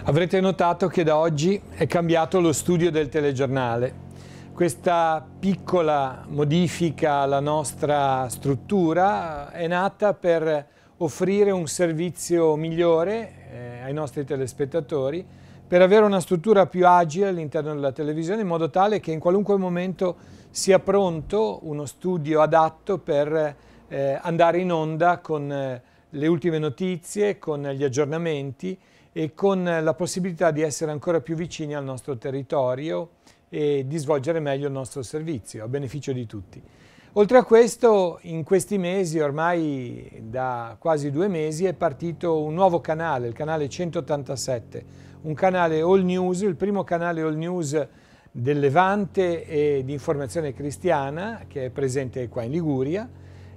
Avrete notato che da oggi è cambiato lo studio del telegiornale. Questa piccola modifica alla nostra struttura è nata per offrire un servizio migliore ai nostri telespettatori, per avere una struttura più agile all'interno della televisione, in modo tale che in qualunque momento sia pronto uno studio adatto per andare in onda con le ultime notizie, con gli aggiornamenti e con la possibilità di essere ancora più vicini al nostro territorio e di svolgere meglio il nostro servizio a beneficio di tutti. Oltre a questo, in questi mesi, ormai da quasi 2 mesi, è partito un nuovo canale, il canale 187, un canale all news, il primo canale all news del Levante e di informazione cristiana che è presente qua in Liguria,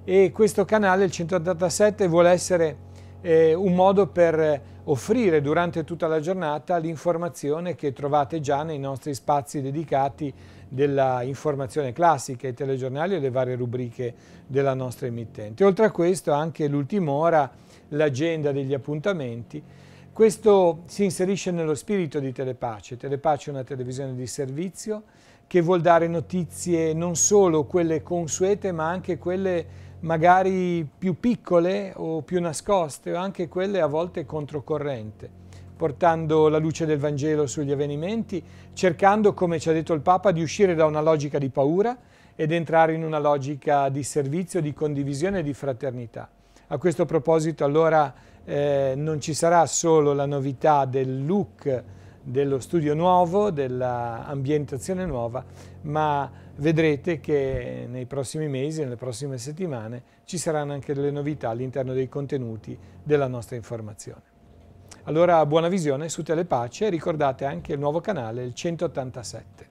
e questo canale, il 187, vuole essere un modo per offrire durante tutta la giornata l'informazione che trovate già nei nostri spazi dedicati della informazione classica, i telegiornali e le varie rubriche della nostra emittente. Oltre a questo anche l'ultima ora, l'agenda degli appuntamenti. Questo si inserisce nello spirito di Telepace. Telepace è una televisione di servizio che vuol dare notizie non solo quelle consuete, ma anche quelle magari più piccole o più nascoste, o anche quelle a volte controcorrente, portando la luce del Vangelo sugli avvenimenti, cercando, come ci ha detto il Papa, di uscire da una logica di paura ed entrare in una logica di servizio, di condivisione e di fraternità. A questo proposito allora non ci sarà solo la novità del look dello studio nuovo, dell'ambientazione nuova, ma vedrete che nei prossimi mesi, nelle prossime settimane, ci saranno anche delle novità all'interno dei contenuti della nostra informazione. Allora buona visione su Telepace e ricordate anche il nuovo canale, il 187.